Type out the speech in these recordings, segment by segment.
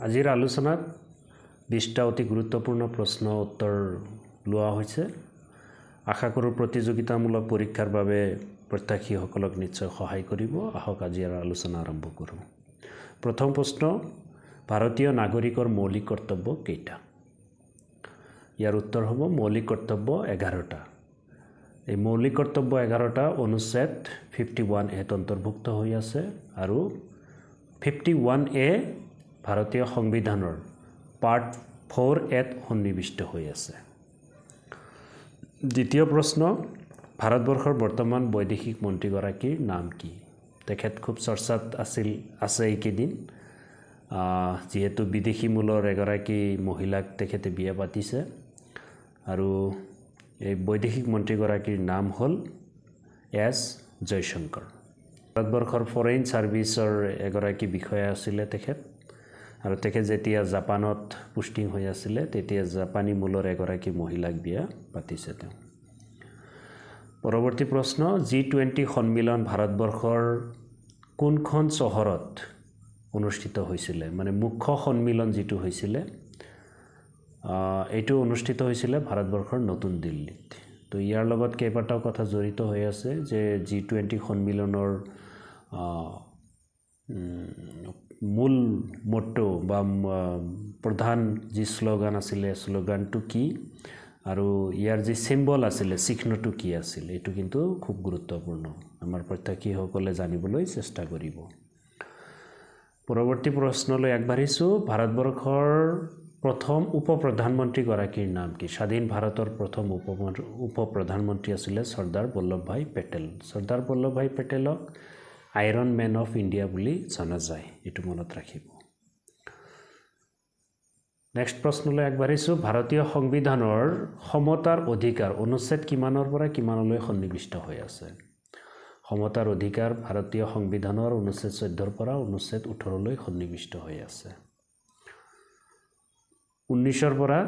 আজিৰ আলোচনাত 20টা অতি গুৰুত্বপূৰ্ণ প্ৰশ্ন উত্তৰ লোৱা হৈছে। আশা কৰোঁ প্ৰতিযোগিতামূলক পৰীক্ষাৰ বাবে প্ৰত্যাশীসকলক নিশ্চয় সহায় কৰিব। আহক আজিৰ আলোচনা আৰম্ভ কৰোঁ। প্ৰথম প্ৰশ্ন, ভাৰতীয় নাগৰিকৰ মৌলিক কৰ্তব্য কেইটা? ইয়াৰ উত্তৰ হ'ব মৌলিক কৰ্তব্য 11টা। এই মৌলিক কৰ্তব্য 11টা অনুচ্ছেদ 51A অন্তৰ্ভুক্ত হৈ আছে আৰু 51A ভাৰতীয় সংবিধানৰ পাৰ্ট 4A সন্নিৱিষ্ট হৈ আছে। দ্বিতীয় প্ৰশ্ন, ভাৰতবৰ্ষৰ বৰ্তমান বৈদেশিক মন্ত্ৰীগৰাকীৰ নাম কি? তেখেত খুব চৰ্চাত আছে এইকেইদিন, যিহেতু বিদেশী মূলৰ এগৰাকী মহিলাক তেখেতে বিয়া পাতিছে আৰু এই বৈদেশিক মন্ত্ৰীগৰাকীৰ নাম হ'ল এছ জয়শংকৰ। ভাৰতবৰ্ষৰ ফৰেইন ছাৰ্ভিচৰ এগৰাকী বিষয়া আছিলে তেখেত, আৰু তেখেত যেতিয়া জাপানত পোষ্টিং হৈ আছিলে তেতিয়া জাপানী মূলৰ এগৰাকী মহিলাক বিয়া পাতিছে তেওঁ। পৰৱৰ্তী প্ৰশ্ন, G20 সন্মিলন ভাৰতবৰ্ষৰ কোনখন চহৰত অনুষ্ঠিত হৈছিলে? মানে মুখ্য সন্মিলন যিটো হৈছিলে এইটো অনুষ্ঠিত হৈছিলে ভাৰতবৰ্ষৰ নতুন দিল্লীত। তো ইয়াৰ লগত কেইবাটাও কথা জড়িত হৈ আছে যে G20 সন্মিলনৰ মূল মট্টো বা প্ৰধান যি শ্লোগান আছিলে শ্লোগানটো কি আৰু ইয়াৰ যি চিম্বল আছিলে চিহ্নটো কি আছিল, এইটো কিন্তু খুব গুৰুত্বপূৰ্ণ। আমাৰ প্ৰত্যাশীসকলে জানিবলৈ চেষ্টা কৰিব। পৰৱৰ্তী প্ৰশ্নলৈ আগবাঢ়িছোঁ। ভাৰতবৰ্ষৰ প্ৰথম উপ প্ৰধানমন্ত্ৰীগৰাকীৰ নাম কি? স্বাধীন ভাৰতৰ প্ৰথম উপ প্ৰধানমন্ত্ৰী আছিলে চৰ্দাৰ বল্লভভাই পেটেল। চৰ্দাৰ বল্লভভাই পেটেলক আইৰণ মেন অফ ইণ্ডিয়া বুলি জনা যায়, এইটো মনত ৰাখিব। নেক্সট প্ৰশ্নলৈ আগবাঢ়িছোঁ। ভাৰতীয় সংবিধানৰ সমতাৰ অধিকাৰ অনুচ্ছেদ কিমানৰ পৰা কিমানলৈ সন্নিৱিষ্ট হৈ আছে? সমতাৰ অধিকাৰ ভাৰতীয় সংবিধানৰ অনুচ্ছেদ 14ৰ পৰা অনুচ্ছেদ 18লৈ সন্নিৱিষ্ট হৈ আছে। 19ৰ পৰা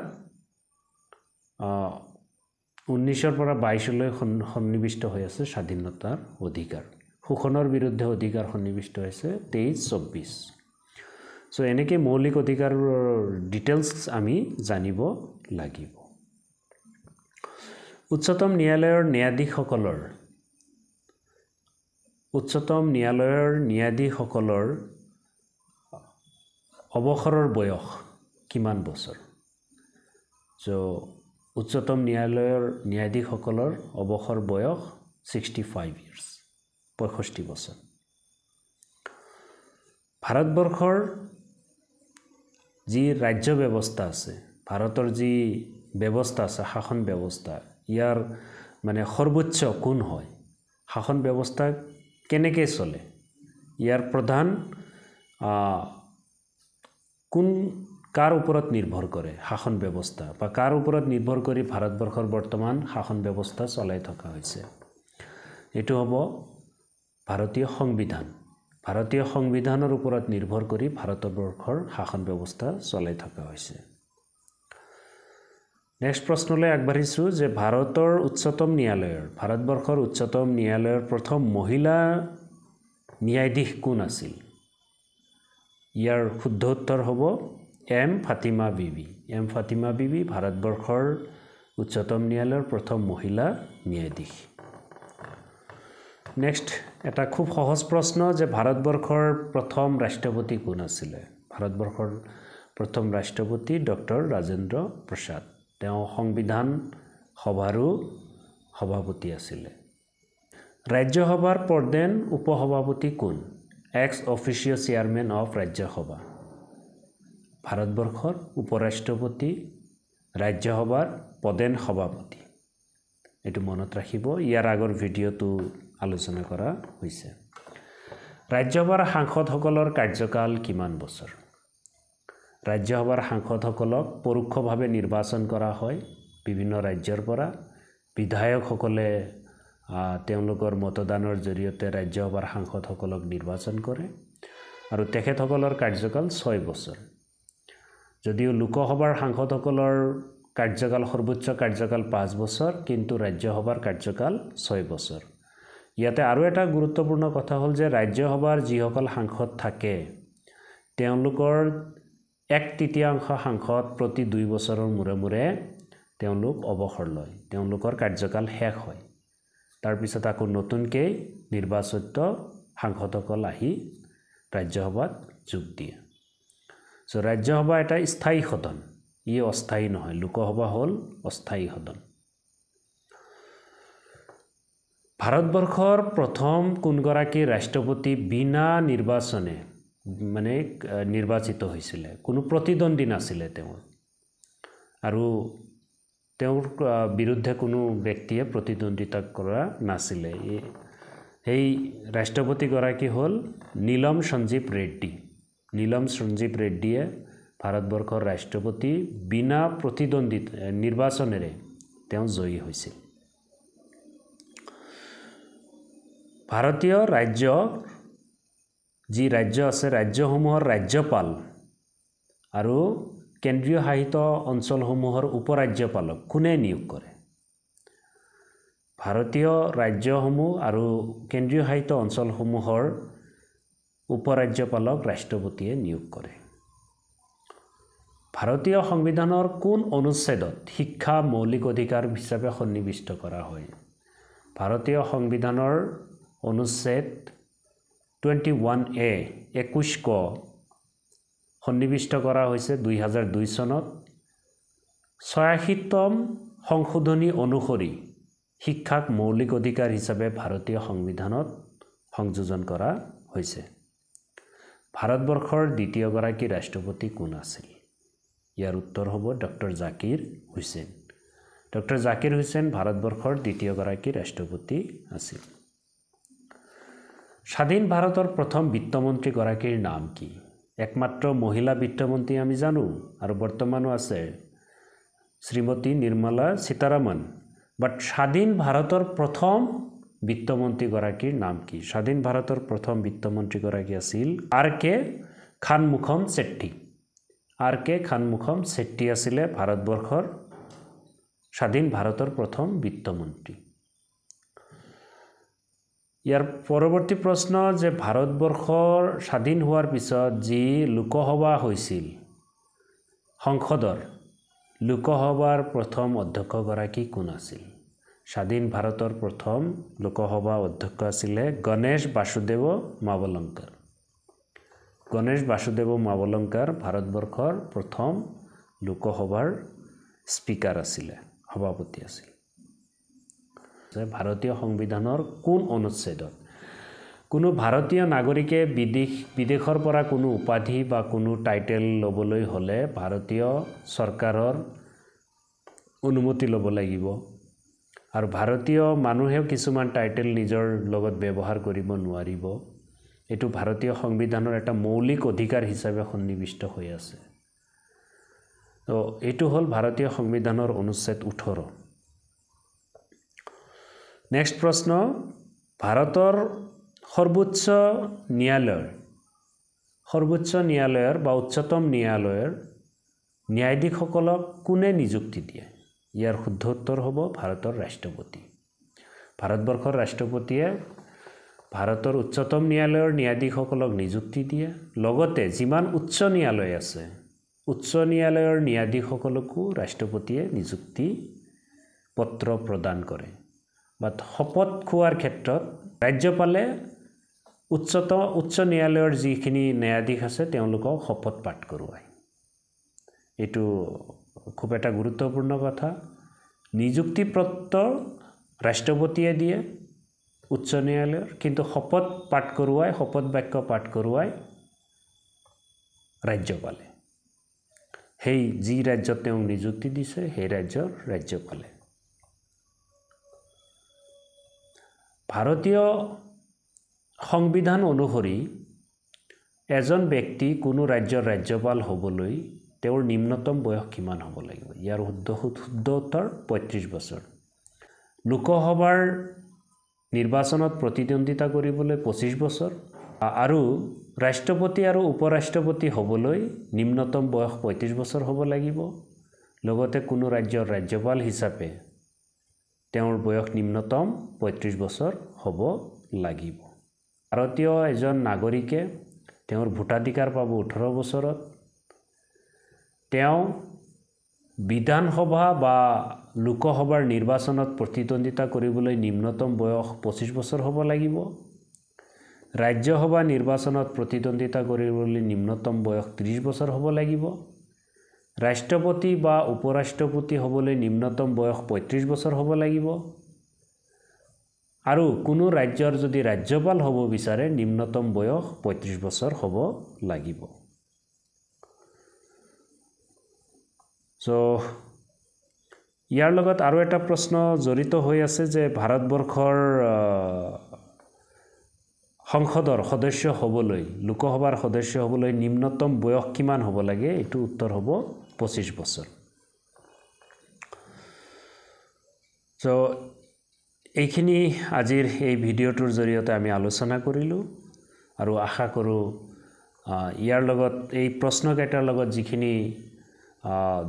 22লৈ সন্নিৱিষ্ট হৈ আছে স্বাধীনতাৰ অধিকাৰ। শোষণৰ বিৰুদ্ধে অধিকাৰ সন্নিৱিষ্ট হৈছে 23-24। চ' এনেকৈ মৌলিক অধিকাৰৰ ডিটেইলছ আমি জানিব লাগিব। উচ্চতম ন্যায়ালয়ৰ ন্যায়াধীশসকলৰ অৱসৰৰ বয়স কিমান বছৰ? চ' উচ্চতম ন্যায়ালয়ৰ ন্যায়াধীশসকলৰ অৱসৰ বয়স 65 years, 65 বছৰ। ভাৰতবৰ্ষৰ যি ৰাজ্য ব্যৱস্থা আছে, ভাৰতৰ যি ব্যৱস্থা আছে শাসন ব্যৱস্থা, ইয়াৰ মানে সৰ্বোচ্চ কোন হয়? শাসন ব্যৱস্থা কেনেকৈ চলে? ইয়াৰ প্ৰধান কাৰ ওপৰত নিৰ্ভৰ কৰে শাসন ব্যৱস্থা, বা কাৰ ওপৰত নিৰ্ভৰ কৰি ভাৰতবৰ্ষৰ বৰ্তমান শাসন ব্যৱস্থা চলাই থকা হৈছে? এইটো হ'ব ভাৰতীয় সংবিধান। ভাৰতীয় সংবিধানৰ ওপৰত নিৰ্ভৰ কৰি ভাৰতবৰ্ষৰ শাসন ব্যৱস্থা চলাই থকা হৈছে। নেক্সট প্ৰশ্নলৈ আগবাঢ়িছোঁ যে ভাৰতবৰ্ষৰ উচ্চতম ন্যায়ালয়ৰ প্ৰথম মহিলা ন্যায়াধীশ কোন আছিল? ইয়াৰ শুদ্ধ উত্তৰ হ'ব এম ফাতিমা বিবি। এম ফাতিমা বিবি ভাৰতবৰ্ষৰ উচ্চতম ন্যায়ালয়ৰ প্ৰথম মহিলা ন্যায়াধীশ। নেক্সট এটা খুব সহজ প্ৰশ্ন যে ভাৰতবৰ্ষৰ প্ৰথম ৰাষ্ট্ৰপতি কোন আছিলে? ভাৰতবৰ্ষৰ প্ৰথম ৰাষ্ট্ৰপতি ডক্টৰ ৰাজেন্দ্ৰ প্ৰসাদ। তেওঁ সংবিধান সভাৰো সভাপতি আছিলে। ৰাজ্যসভাৰ প্ৰধান উপসভাপতি কোন? Ex officio chairman of Rajya Sabha. ভাৰতবৰ্ষৰ উপৰাষ্ট্ৰপতি ৰাজ্যসভাৰ প্ৰধান সভাপতি। এইটো মনত ৰাখিব, ইয়াৰ আগৰ ভিডিঅ'টো আলোচনা কৰা হৈছে। ৰাজ্যসভাৰ সাংসদসকলৰ কাৰ্যকাল কিমান বছৰ? ৰাজ্যসভাৰ সাংসদসকলক পৰোক্ষভাৱে নিৰ্বাচন কৰা হয় বিভিন্ন ৰাজ্যৰ পৰা। বিধায়কসকলে তেওঁলোকৰ মতদানৰ জৰিয়তে ৰাজ্যসভাৰ সাংসদসকলক নিৰ্বাচন কৰে আৰু তেখেতসকলৰ কাৰ্যকাল 6 বছৰ। যদিও লোকসভাৰ সাংসদসকলৰ কাৰ্যকাল সৰ্বোচ্চ কাৰ্যকাল 5 বছৰ, কিন্তু ৰাজ্যসভাৰ কাৰ্যকাল 6 বছৰ। ইয়াতে আৰু এটা গুৰুত্বপূৰ্ণ কথা হ'ল যে ৰাজ্যসভাৰ যিসকল সাংসদ থাকে তেওঁলোকৰ 1/3 সাংসদ প্ৰতি 2 বছৰৰ মূৰে মূৰে তেওঁলোক অৱসৰ লয় তেওঁলোকৰ কাৰ্যকাল শেষ হয় তাৰ পিছত আকৌ নতুনকৈ নিৰ্বাচিত সাংসদসকল আহি ৰাজ্যসভাত যোগ দিয়ে সো ৰাজ্যসভা এটা স্থায়ী সদন ই অস্থায়ী নহয় লোকসভা হ'ল অস্থায়ী সদন ভাৰতবৰ্ষৰ প্ৰথম কোনগৰাকী ৰাষ্ট্ৰপতি বিনা নিৰ্বাচনে মানে নিৰ্বাচিত হৈছিল কোনো প্ৰতিদ্বন্দ্বী নাছিল তেওঁৰ আৰু তেওঁৰ বিৰুদ্ধে কোনো ব্যক্তিয়ে প্ৰতিদ্বন্দ্বিতা কৰা নাছিল এই ৰাষ্ট্ৰপতি গৰাকী হ'ল নীলম সঞ্জীৱ ৰেড্ডী নীলম সঞ্জীৱ ৰেড্ডীয়ে ভাৰতবৰ্ষৰ ৰাষ্ট্ৰপতি বিনা প্ৰতিদ্বন্দ্বিতা নিৰ্বাচনেৰে তেওঁ জয়ী হৈছিল ভাৰতীয় ৰাজ্য যি ৰাজ্য আছে ৰাজ্যসমূহৰ ৰাজ্যপাল আৰু কেন্দ্ৰীয় শাসিত অঞ্চলসমূহৰ উপৰাজ্যপালক কোনে নিয়োগ কৰে ভাৰতীয় ৰাজ্যসমূহ আৰু কেন্দ্ৰীয় শাসিত অঞ্চলসমূহৰ উপৰাজ্যপালক ৰাষ্ট্ৰপতিয়ে নিয়োগ কৰে ভাৰতীয় সংবিধানৰ কোন অনুচ্ছেদত শিক্ষা মৌলিক অধিকাৰ হিচাপে সন্নিৱিষ্ট কৰা হয় ভাৰতীয় সংবিধানৰ অনুচ্ছেদ 21A 21 ক সন্নিৱিষ্ট কৰা হৈছে 2002 চনত 86তম সংশোধনী অনুসৰি শিক্ষাক মৌলিক অধিকাৰ হিচাপে ভাৰতীয় সংবিধানত সংযোজন কৰা হৈছে ভাৰতবৰ্ষৰ দ্বিতীয়গৰাকী ৰাষ্ট্ৰপতি কোন আছিল ইয়াৰ উত্তৰ হ'ব ডক্টৰ জাকিৰ হুছেইন ডক্টৰ জাকিৰ হুছেইন ভাৰতবৰ্ষৰ দ্বিতীয়গৰাকী ৰাষ্ট্ৰপতি আছিল স্বাধীন ভাৰতৰ প্ৰথম বিত্তমন্ত্ৰী গৰাকীৰ নাম কি একমাত্ৰ মহিলা বিত্তমন্ত্ৰী আমি জানো আৰু বৰ্তমানো আছে শ্ৰীমতী নিৰ্মলা সীতাৰামন বাট স্বাধীন ভাৰতৰ প্ৰথম বিত্তমন্ত্ৰী গৰাকীৰ নাম কি স্বাধীন ভাৰতৰ প্ৰথম বিত্তমন্ত্ৰী গৰাকী আছিল আৰ.কে. খানমুখম চেট্টি আৰ.কে. খানমুখম চেট্টি আছিল ভাৰতবৰ্ষৰ স্বাধীন ভাৰতৰ প্ৰথম বিত্তমন্ত্ৰী ইয়াৰ পৰৱৰ্তী প্ৰশ্ন যে ভাৰতবৰ্ষৰ স্বাধীন হোৱাৰ পিছত যি লোকসভা হৈছিল সংসদৰ লোকসভাৰ প্ৰথম অধ্যক্ষ গৰাকী কোন আছিল স্বাধীন ভাৰতৰ প্ৰথম লোকসভা অধ্যক্ষ আছিল গণেশ বাসুদেৱ মাৱলংকাৰ গণেশ বাসুদেৱ মাৱলংকাৰ ভাৰতবৰ্ষৰ প্ৰথম লোকসভাৰ স্পিকাৰ আছিল সভাপতি আছিল ভাৰতীয় সংবিধানৰ কোন অনুচ্ছেদত কোনো ভাৰতীয় নাগৰিকে বিদেশৰ পৰা কোনো উপাধি বা কোনো টাইটেল ল'বলৈ হ'লে ভাৰতীয় চৰকাৰৰ অনুমতি ল'ব লাগিব আৰু ভাৰতীয় মানুহেও কিছুমান টাইটেল নিজৰ লগত ব্যৱহাৰ কৰিব নোৱাৰিব এটো ভাৰতীয় সংবিধানৰ এটা মৌলিক অধিকাৰ হিচাপে সন্নিৱিষ্ট হৈ আছে তো এটো হ'ল ভাৰতীয় সংবিধানৰ অনুচ্ছেদ 18 নেক্সট প্ৰশ্ন ভাৰতৰ সৰ্বোচ্চ ন্যায়ালয়ৰ বা উচ্চতম ন্যায়ালয়ৰ ন্যায়াধীশসকলক কোনে নিযুক্তি দিয়ে ইয়াৰ শুদ্ধ উত্তৰ হ'ব ভাৰতৰ ৰাষ্ট্ৰপতি ভাৰতবৰ্ষৰ ৰাষ্ট্ৰপতিয়ে ভাৰতৰ উচ্চতম ন্যায়ালয়ৰ ন্যায়াধীশসকলক নিযুক্তি দিয়ে লগতে যিমান উচ্চ ন্যায়ালয় আছে উচ্চ ন্যায়ালয়ৰ ন্যায়াধীশসকলকো ৰাষ্ট্ৰপতিয়ে নিযুক্তি পত্ৰ প্ৰদান কৰে বাট শপত খোৱাৰ ক্ষেত্ৰত ৰাজ্যপালে উচ্চ ন্যায়ালয়ৰ যিখিনি ন্যায়াধীশ আছে তেওঁলোকক শপত পাঠ কৰোৱায় এটো খুব এটা গুৰুত্বপূৰ্ণ কথা নিযুক্তি পত্ৰ ৰাষ্ট্ৰপতিয়ে দিয়ে উচ্চ ন্যায়ালয়ৰ কিন্তু শপত পাঠ কৰোৱায় শপত বাক্য পাঠ কৰোৱায় ৰাজ্যপালে সেই যি ৰাজ্যত তেওঁ নিযুক্তি দিছে সেই ৰাজ্যৰ ৰাজ্যপালে ভাৰতীয় সংবিধান অনুসৰি এজন ব্যক্তি কোনো ৰাজ্যৰ ৰাজ্যপাল হ'বলৈ তেওঁৰ নিম্নতম বয়স কিমান হ'ব লাগিব ইয়াৰ শুদ্ধ উত্তৰ 35 বছৰ লোকসভাৰ নিৰ্বাচনত প্ৰতিদ্বন্দ্বিতা কৰিবলৈ 25 বছৰ আৰু ৰাষ্ট্ৰপতি আৰু উপৰাষ্ট্ৰপতি হ'বলৈ নিম্নতম বয়স 35 বছৰ হ'ব লাগিব লগতে কোনো ৰাজ্যৰ ৰাজ্যপাল হিচাপে তেওঁৰ বয়স নিম্নতম 35 বছৰ হ'ব লাগিব ভাৰতীয় এজন নাগৰিকে তেওঁৰ ভোটাধিকাৰ পাব 18 বছৰত তেওঁ বিধানসভা বা লোকসভাৰ নিৰ্বাচনত প্ৰতিদ্বন্দ্বিতা কৰিবলৈ নিম্নতম বয়স 25 বছৰ হ'ব লাগিব। ৰাজ্যসভা নিৰ্বাচনত প্ৰতিদ্বন্দ্বিতা কৰিবলৈ নিম্নতম বয়স 30 বছৰ হ'ব লাগিব। ৰাষ্ট্ৰপতি বা উপৰাষ্ট্ৰপতি হ'বলৈ নিম্নতম বয়স 35 বছৰ হ'ব লাগিব। আৰু কোনো ৰাজ্যৰ যদি ৰাজ্যপাল হ'ব বিচাৰে নিম্নতম বয়স 35 বছৰ হ'ব লাগিব। ইয়াৰ লগত আৰু এটা প্ৰশ্ন জড়িত হৈ আছে যে ভাৰতবৰ্ষৰ সংসদৰ সদস্য হ'বলৈ লোকসভাৰ সদস্য হ'বলৈ নিম্নতম বয়স কিমান হ'ব লাগে? এইটো উত্তৰ হ'ব 25 বছৰ। এইখিনি আজিৰ এই ভিডিঅ'টোৰ জৰিয়তে আমি আলোচনা কৰিলোঁ আৰু আশা কৰোঁ ইয়াৰ লগত এই প্ৰশ্নকেইটাৰ লগত যিখিনি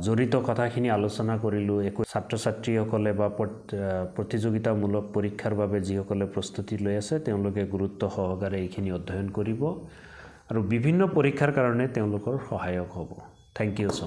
জড়িত কথাখিনি আলোচনা কৰিলোঁ ছাত্ৰ ছাত্ৰীসকলে বা প্ৰতিযোগিতামূলক পৰীক্ষাৰ বাবে যিসকলে প্ৰস্তুতি লৈ আছে তেওঁলোকে গুৰুত্ব সহকাৰে এইখিনি অধ্যয়ন কৰিব আৰু বিভিন্ন পৰীক্ষাৰ কাৰণে তেওঁলোকৰ সহায়ক হ'ব। Thank you so much.